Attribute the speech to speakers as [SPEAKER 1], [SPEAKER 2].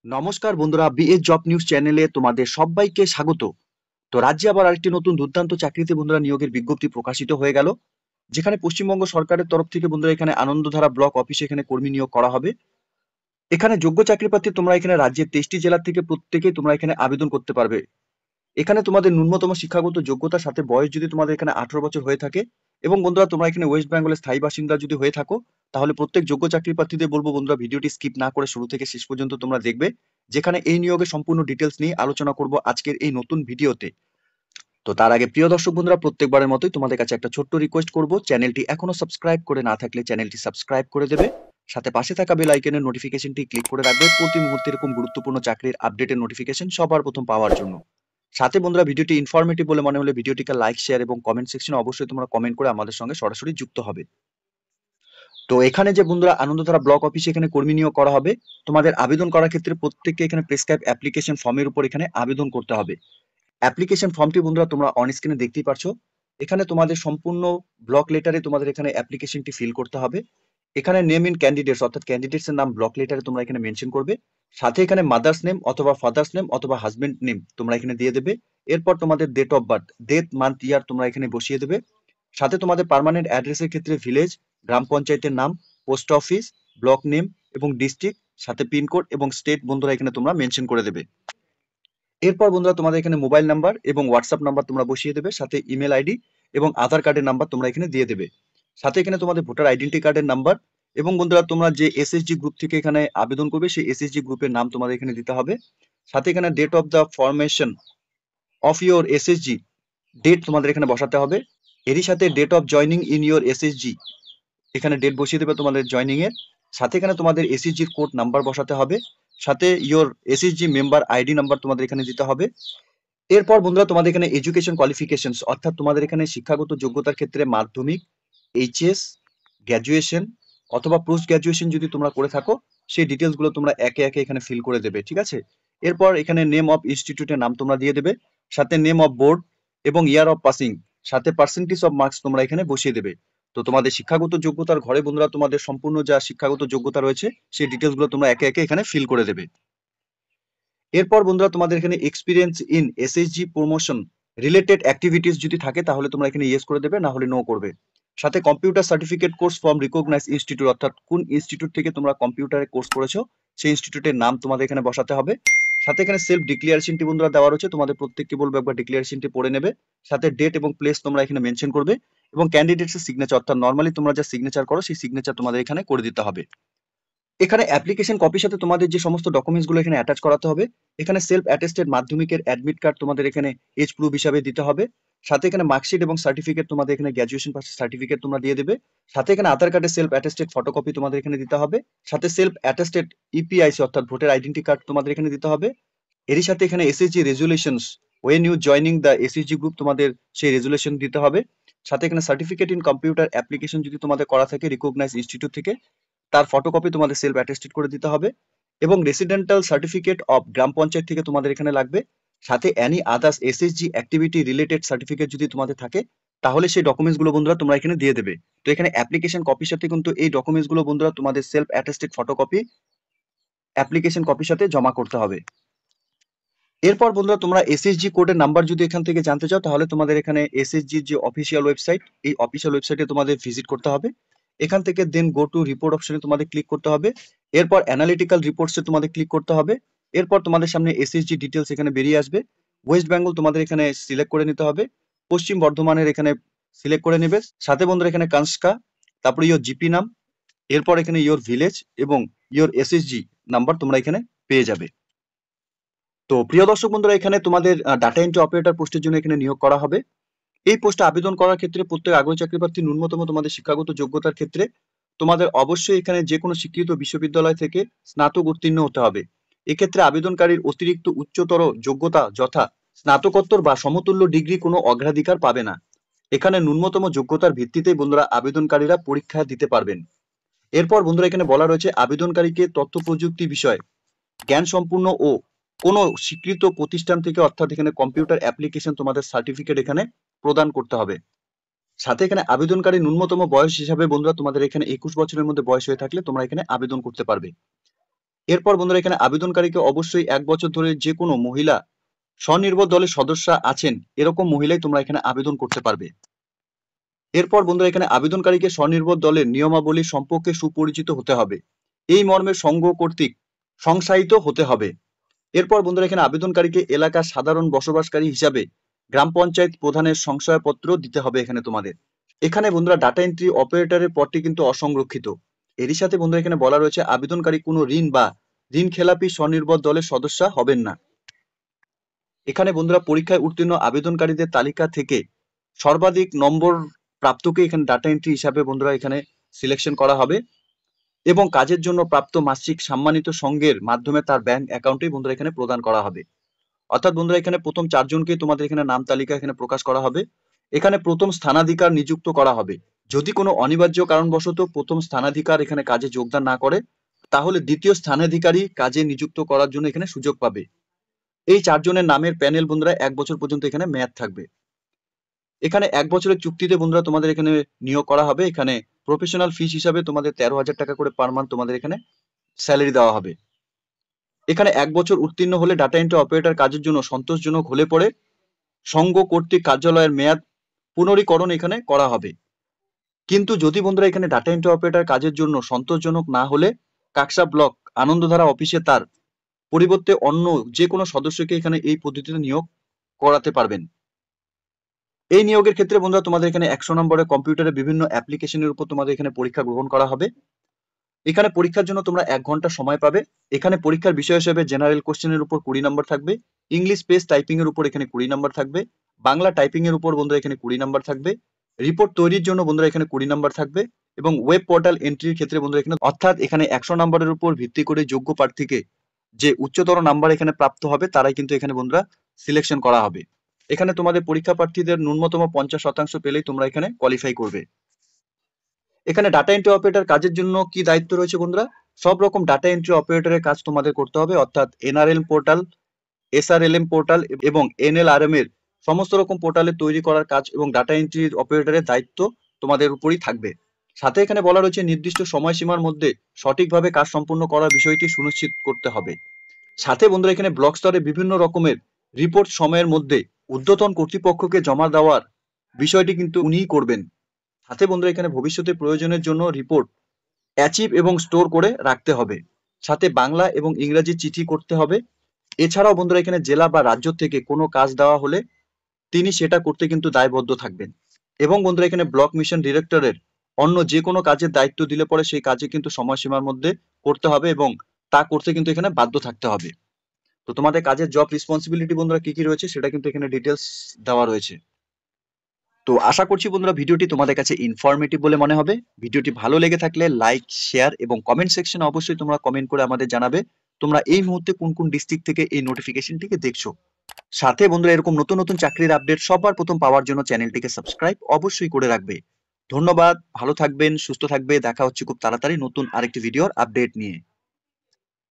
[SPEAKER 1] নমস্কার বন্ধুরা, BS job news চ্যানেলে তোমাদের সবাইকে স্বাগত। তো রাজ্যে আবার আরেকটি নতুন দুর্দান্ত চাকরিতে বন্ধুরা নিয়োগের বিজ্ঞপ্তি প্রকাশিত হয়ে গেল, যেখানে পশ্চিমবঙ্গ সরকারের তরফ থেকে বন্ধুরা এখানে আনন্দধারা ব্লক অফিসে এখানে কর্মী নিয়োগ করা হবে। এখানে যোগ্য চাকরি প্রার্থী তোমরা এখানে রাজ্যের 23টি জেলা থেকে প্রত্যেকেই তোমরা এখানে আবেদন করতে পারবে। এখানে তোমাদের ন্যূনতম শিক্ষাগত যোগ্যতার সাথে বয়স যদি তোমাদের এখানে 18 বছর হয়ে থাকে এবং বন্ধুরা তোমরা এখানে ওয়েস্ট বেঙ্গলের স্থায়ী বাসিন্দা যদি হয়ে থাকো, তাহলে প্রত্যেক যোগ্য চাকরি প্রার্থীদের বলবো বন্ধুরা ভিডিওটি স্কিপ না করে শুরু থেকে শেষ পর্যন্ত তোমরা দেখবে, যেখানে এই নিয়োগের সম্পূর্ণ ডিটেলস নিয়ে আলোচনা করব আজকের এই নতুন ভিডিওতে। তো তার আগে প্রিয় দর্শক বন্ধুরা, প্রত্যেকবারের মতোই তোমাদের কাছে একটা ছোট্ট রিকোয়েস্ট করব, চ্যানেলটি এখনো সাবস্ক্রাইব করে না থাকলে চ্যানেলটি সাবস্ক্রাইব করে দেবে, সাথে পাশে থাকা বেল আইকনের নোটিফিকেশনটি ক্লিক করে রাখবে প্রতি মুহূর্তে এরকম গুরুত্বপূর্ণ চাকরির আপডেটের নোটিফিকেশন সবার প্রথম পাওয়ার জন্য। সাথে বন্ধুরা ভিডিওটি ইনফরমেটিভ বলে মনে হলে ভিডিওটিকে লাইক, শেয়ার এবং কমেন্ট সেকশনে অবশ্যই তোমরা কমেন্ট করে আমাদের সঙ্গে সরাসরি যুক্ত হবে। তো এখানে যে বন্ধুরা আনন্দধারা ব্লক অফিসে এখানে কর্মী নিয়োগ করা হবে, তোমাদের আবেদন করার ক্ষেত্রে প্রত্যেককে এখানে প্রেসক্রাইব অ্যাপ্লিকেশন ফর্মের উপর এখানে আবেদন করতে হবে। অ্যাপ্লিকেশন ফর্মটি বন্ধুরা তোমরা অন স্ক্রিনে দেখতেই পারছো। এখানে তোমাদের সম্পূর্ণ ব্লক লেটারে তোমাদের এখানে অ্যাপ্লিকেশনটি ফিল করতে হবে। এখানে নেম ইন ক্যান্ডিডেটস অর্থাৎ ক্যান্ডিডেটস এর নাম ব্লক লেটারে তোমরা এখানে মেনশন করবে। সাথে এখানে মাদার্স নেম অথবা ফাদার্স নেম অথবা হাজবেন্ড নেম তোমরা এখানে দিয়ে দেবে। এরপর তোমাদের date of birth, date, month, year তোমরা এখানে বসিয়ে দেবে। সাথে তোমাদের পার্মানেন্ট অ্যাড্রেসের ক্ষেত্রে ভিলেজ, গ্রাম পঞ্চায়েতের নাম, পোস্ট অফিস, ব্লক নেম এবং ডিস্ট্রিক্ট, সাথে পিনকোড এবং স্টেট বন্ধুরা এখানে তোমরা মেনশন করে দেবে। এরপর বন্ধুরা তোমাদের এখানে মোবাইল নাম্বার এবং হোয়াটসঅ্যাপ নাম্বার তোমরা বসিয়ে দেবে, সাথে ইমেল আইডি এবং আধার কার্ডের নাম্বার তোমরা এখানে দিয়ে দেবে। সাথে এখানে তোমাদের ভোটার আইডেন্টি কার্ডের নাম্বার এবং বন্ধুরা তোমরা যে এসএসজি গ্রুপ থেকে এখানে আবেদন করবে সেই এসএসজি গ্রুপের নাম তোমাদের এখানে দিতে হবে। সাথে এখানে date of the formation of your SSG date তোমাদের এখানে বসাতে হবে। এরই সাথে date of joining in your SSG এখানে ডেট বসিয়ে দেবে তোমাদের জয়নিং এর। সাথে এখানে তোমাদের এসএসজির কোড নাম্বার বসাতে হবে। সাথে your SSG member ID number তোমাদের এখানে দিতে হবে। এরপর বন্ধুরা তোমাদের এখানে এডুকেশন কোয়ালিফিকেশনস অর্থাৎ তোমাদের এখানে শিক্ষাগত যোগ্যতার ক্ষেত্রে মাধ্যমিক, এইচএস, গ্র্যাজুয়েশন অথবা পোস্ট গ্র্যাজুয়েশন যদি তোমরা করে থাকো সেই ডিটেলস গুলো তোমরা একে একে এখানে ফিল করে দেবে, ঠিক আছে। এরপর এখানে নেম অফ ইনস্টিটিউটের নাম তোমরা দিয়ে দেবে, সাথে নেম অফ বোর্ড এবং ইয়ার অফ পাসিং, সাথে পার্সেন্টেজ অফ মার্কস তোমরা এখানে বসিয়ে দেবে। তো তোমাদের শিক্ষাগত যোগ্যতার ঘরে বন্ধুরা তোমাদের সম্পূর্ণ যা শিক্ষাগত যোগ্যতা রয়েছে সেই ডিটেলস গুলো তোমরা একে একে এখানে ফিল করে দেবে। এরপর বন্ধুরা তোমাদের এখানে experience in SSG promotion related activities যদি থাকে তাহলে তোমরা এখানে ইয়েস করে দেবে, না হলে নো করবে। সাথে computer certificate course from recognize institute অর্থাৎ কোন ইনস্টিটিউট থেকে তোমরা কম্পিউটারে কোর্স করেছো সেই ইনস্টিটিউটের নাম তোমাদের এখানে বসাতে হবে। সাথে এখানে সেলফ ডিক্লিয়ারেশনটি বন্ধুরা দেওয়া রয়েছে, তোমাদের প্রত্যেককে বলবো একবার ডিক্লিয়ারেশনটি পড়ে নেবে। সাথে ডেট এবং প্লেস তোমরা এখানে মেনশন করবে এবং ক্যান্ডিডেটসের সিগনেচার অর্থাৎ নর্মালি তোমরা যা সিগনেচার করো সেই সিগনেচার তোমাদের এখানে করে দিতে হবে। এখানে অ্যাপ্লিকেশন কপির সাথে তোমাদের যে সমস্ত ডকুমেন্টস গুলো এখানে অ্যাটাচ করাতে হবে, এখানে সেলফ অ্যাটেস্টেড মাধ্যমিকের অ্যাডমিট কার্ড তোমাদের এখানে এজ প্রুফ হিসাবে দিতে হবে। সাথে এখানে মার্কশিট এবং সার্টিফিকেট তোমাদের এখানে গ্র্যাজুয়েশন পাসের সার্টিফিকেট তোমরা দিয়ে দেবে। সাথে এখানে আধার কার্ডের সেলফ অ্যাটেস্টেড ফটোকপি তোমাদের এখানে দিতে হবে। সাথে সেলফ অ্যাটেস্টেড ইপিআইসি অর্থাৎ ভোটার আইডেন্টি কার্ড তোমাদের এখানে দিতে হবে। এরই সাথে এখানে SSG resolutions when you joining the SSG group তোমাদের সেই রেজুলেশন দিতে হবে। সাথে এখানে সার্টিফিকেট ইন কম্পিউটার অ্যাপ্লিকেশন যদি তোমাদের করা থাকে রিকগনাইজ ইনস্টিটিউট থেকে তার ফটোকপি তোমাদের সেলফ অ্যাটেস্টেড করে দিতে হবে এবং রেসিডেন্টাল সার্টিফিকেট অফ গ্রাম পঞ্চায়েত থেকে তোমাদের এখানে লাগবে। সাথে any others SSG activity related certificate যদি তোমাদের থাকে তাহলে সেই ডকুমেন্টস গুলো বন্ধুরা তোমরা এখানে দিয়ে দেবে। তো এখানে অ্যাপ্লিকেশন কপির সাথে কিন্তু এই ডকুমেন্টস গুলো বন্ধুরা তোমাদের সেলফ অ্যাটেস্টেড ফটোকপি অ্যাপ্লিকেশন কপির সাথে জমা করতে হবে। এরপর বন্ধুরা তোমরা এসএসজি কোডের নাম্বার যদি এখান থেকে জানতে চাও তাহলে তোমাদের এখানে এসএসজির যে অফিসিয়াল ওয়েবসাইট এই অফিসিয়াল ওয়েবসাইটে তোমাদের ভিজিট করতে হবে। এখান থেকে দেন গো টু রিপোর্ট অপশনে তোমাদের ক্লিক করতে হবে। এরপর অ্যানালিটিক্যাল রিপোর্টসে তোমাদের ক্লিক করতে হবে। এরপর তোমাদের সামনে এসএসজি ডিটেলস এখানে বেরিয়ে আসবে। ওয়েস্ট বেঙ্গল তোমাদের এখানে সিলেক্ট করে নিতে হবে, পশ্চিম বর্ধমানের এখানে সিলেক্ট করে নেবে। সাথে বন্ধুরা এখানে কানস্কা, তারপরে ইয়োর জিপি নাম, এরপর এখানে ইয়োর ভিলেজ এবং ইয়োর এসএসজি নাম্বার তোমরা এখানে পেয়ে যাবে। তো প্রিয় দর্শক বন্ধুরা, এখানে তোমাদের ডাটা এন্ট্রি অপারেটর পোস্টের জন্য এখানে নিয়োগ করা হবে। এই পোস্টে আবেদন করার ক্ষেত্রে প্রত্যেক আগ্রহী চাকরি প্রার্থী ন্যূনতম তোমাদের শিক্ষাগত যোগ্যতার ক্ষেত্রে তোমাদের অবশ্যই এখানে যে কোনো স্বীকৃত বিশ্ববিদ্যালয় থেকে স্নাতক উত্তীর্ণ হতে হবে। এক্ষেত্রে আবেদনকারীর অতিরিক্ত উচ্চতর যোগ্যতা যথা স্নাতকোত্তর বা সমতুল্য ডিগ্রি কোনো অগ্রাধিকার পাবে না। এখানে ন্যূনতম যোগ্যতার ভিত্তিতেই বন্ধুরা আবেদনকারীরা পরীক্ষা দিতে পারবেন। এরপর বন্ধুরা এখানে বলা রয়েছে আবেদনকারীকে তথ্য প্রযুক্তি বিষয় জ্ঞান সম্পূর্ণ ও কোনো স্বীকৃত প্রতিষ্ঠান থেকে অর্থাৎ এখানে কম্পিউটার অ্যাপ্লিকেশন তোমাদের সার্টিফিকেট এখানে প্রদান করতে হবে। সাথে এখানে আবেদনকারী ন্যূনতম বয়স হিসাবে বন্ধুরা তোমাদের এখানে 21 বছরের মধ্যে বয়স হয়ে থাকলে তোমরা এখানে আবেদন করতে পারবে। এরপর বন্ধুরা এখানে আবেদনকারীকে অবশ্যই 1 বছর ধরে যে কোনো মহিলা স্বনির্ভর দলের সদস্য আছেন এরকম মহিলাই তোমরা এখানে আবেদন করতে পারবে। এরপর বন্ধুরা এখানে আবেদনকারীকে স্বনির্ভর দলের নিয়মাবলী সম্পর্কে সুপরিচিত হতে হবে, এই মর্মে সংঘ কর্তৃক সংশায়িত হতে হবে। এরপর বন্ধুরা এখানে আবেদনকারীকে এলাকার সাধারণ বসবাসকারী হিসাবে গ্রাম পঞ্চায়েত প্রধানের সংশয়পত্র দিতে হবে এখানে তোমাদের। এখানে বন্ধুরা ডাটা এন্ট্রি অপারেটরের পদটি কিন্তু অসংরক্ষিত। এরই সাথে বন্ধুরা এখানে বলা রয়েছে আবেদনকারী কোনো ঋণ বা ঋণ খেলাপি স্বনির্ভর দলের সদস্য হবেন না। এখানে বন্ধুরা পরীক্ষায় উত্তীর্ণ আবেদনকারীদের তালিকা থেকে সর্বাধিক নম্বর প্রাপ্তকে এখানে ডাটা এন্ট্রি হিসাবে বন্ধুরা এখানে সিলেকশন করা হবে এবং কাজের জন্য প্রাপ্ত মাসিক সম্মানিত সংঘের মাধ্যমে তার ব্যাংক অ্যাকাউন্টে বন্ধুরা এখানে প্রদান করা হবে। অর্থাৎ বন্ধুরা এখানে প্রথম 4 জনকে তোমাদের এখানে নাম তালিকা এখানে প্রকাশ করা হবে। এখানে প্রথম স্থানাধিকার নিযুক্ত করা হবে। যদি কোনো অনিবার্য কারণবশত প্রথম স্থানাধিকার এখানে কাজে যোগদান না করে তাহলে দ্বিতীয় স্থানাধিকারী কাজে নিযুক্ত করার জন্য এখানে সুযোগ পাবে। এই 4 জনের নামের প্যানেল বন্ধুরা 1 বছর পর্যন্ত এখানে মেয়াদ থাকবে। এখানে 1 বছরের চুক্তিতে বন্ধুরা তোমাদের এখানে নিয়োগ করা হবে। এখানে প্রফেশনাল ফিস হিসাবে তোমাদের 13,000 টাকা করে পার মান্থ তোমাদের এখানে স্যালারি দেওয়া হবে। এখানে 1 বছর উত্তীর্ণ হলে ডাটা এন্ট্রি অপারেটর কাজের জন্য সন্তোষজনক হলে পরে সংঘ কর্তৃক কার্যালয়ের মেয়াদ পুনরীকরণ এখানে করা হবে। কিন্তু যদি বন্ধুরা এখানে ডাটা এন্ট্রি অপারেটর কাজের জন্য সন্তোষজনক না হলে কাকসা ব্লক আনন্দধারা অফিসে তার পরিবর্তে অন্য যে কোনো সদস্যকে এখানে এই পদ্ধতিতে নিয়োগ করাতে পারবেন। এই নিয়োগের ক্ষেত্রে বন্ধুরা তোমাদের এখানে 100 নম্বরের কম্পিউটারে বিভিন্ন অ্যাপ্লিকেশনের উপর তোমাদের এখানে পরীক্ষা গ্রহণ করা হবে। এখানে পরীক্ষার জন্য তোমরা 1 ঘন্টা সময় পাবে। এখানে পরীক্ষার বিষয় হিসেবে জেনারেল কোশ্চেনের উপর 20 নম্বর থাকবে, ইংলিশ পেজ টাইপিং এর উপর এখানে 20 নম্বর থাকবে, বাংলা টাইপিং এর উপর বন্ধুরা এখানে 20 নম্বর থাকবে, রিপোর্ট তৈরির জন্য বন্ধুরা এখানে 20 নম্বর থাকবে এবং ওয়েব পোর্টাল এন্ট্রির ক্ষেত্রে বন্ধুরা এখানে অর্থাৎ এখানে 100 নম্বরের উপর ভিত্তি করে যোগ্য প্রার্থীকে যে উচ্চতর নাম্বার এখানে প্রাপ্ত হবে তারাই কিন্তু এখানে বন্ধুরা সিলেকশন করা হবে। এখানে তোমাদের পরীক্ষা প্রার্থীদের ন্যূনতম 50% পেলেই তোমরা এখানে কোয়ালিফাই করবে। এখানে ডাটা এন্ট্রি অপারেটর কাজের জন্য কি দায়িত্ব রয়েছে বন্ধুরা? সব রকম ডাটা এন্ট্রি অপারেটরের কাজ তোমাদের করতে হবে, অর্থাৎ এনআরএল পোর্টাল, এসআরএলএম পোর্টাল এবং এনএলআরএম এর সমস্ত রকম পোর্টালে তৈরি করার কাজ এবং ডাটা এন্ট্রি অপারেটরের দায়িত্ব তোমাদের উপরই থাকবে। সাথে এখানে বলা রয়েছে নির্দিষ্ট সময়সীমার মধ্যে সঠিকভাবে কাজ সম্পূর্ণ করার বিষয়টি সুনিশ্চিত করতে হবে। সাথে বন্ধুরা এখানে ব্লক স্তরে বিভিন্ন রকমের রিপোর্ট সময়ের মধ্যে ঊর্ধ্বতন কর্তৃপক্ষকে জমা দেওয়ার বিষয়টি কিন্তু উনিই করবেন। সাথে বন্ধুরা এখানে ভবিষ্যতে প্রয়োজনের জন্য রিপোর্ট অ্যাচিভ এবং স্টোর করে রাখতে হবে। সাথে বাংলা এবং ইংরেজি চিঠি করতে হবে। এছাড়াও বন্ধুরা এখানে জেলা বা রাজ্য থেকে কোনো কাজ দেওয়া হলে তিনি সেটা করতে কিন্তু দায়বদ্ধ থাকবেন। এবং বন্ধুরা এখানে ব্লক মিশন ডিরেক্টরের অন্য যে কোনো কাজের দায়িত্ব দিলে পরে সেই কাজে কিন্তু সময়সীমার মধ্যে করতে হবে এবং তা করতে কিন্তু এখানে বাধ্য থাকতে হবে। তো তোমাদের কাজের জব রেসপন্সিবিলিটি বন্ধুরা কি কি রয়েছে সেটা কিন্তু এখানে ডিটেলস দেওয়া রয়েছে। তো আশা করছি বন্ধুরা ভিডিওটি তোমাদের কাছে ইনফরমেটিভ বলে মনে হবে। ভিডিওটি ভালো লেগে থাকলে লাইক, শেয়ার এবং কমেন্ট সেকশনে অবশ্যই তোমরা কমেন্ট করে আমাদের জানাবে তোমরা এই মুহূর্তে কোন কোন ডিস্ট্রিক্ট থেকে এই নোটিফিকেশনটিকে দেখছো। সাথে বন্ধুরা এরকম নতুন নতুন চাকরির আপডেট সবার প্রথম পাওয়ার জন্য চ্যানেলটিকে সাবস্ক্রাইব অবশ্যই করে রাখবে। ধন্যবাদ, ভালো থাকবেন, সুস্থ থাকবে। দেখা হচ্ছে খুব তাড়াতাড়ি নতুন আরেকটি ভিডিওর আপডেট নিয়ে।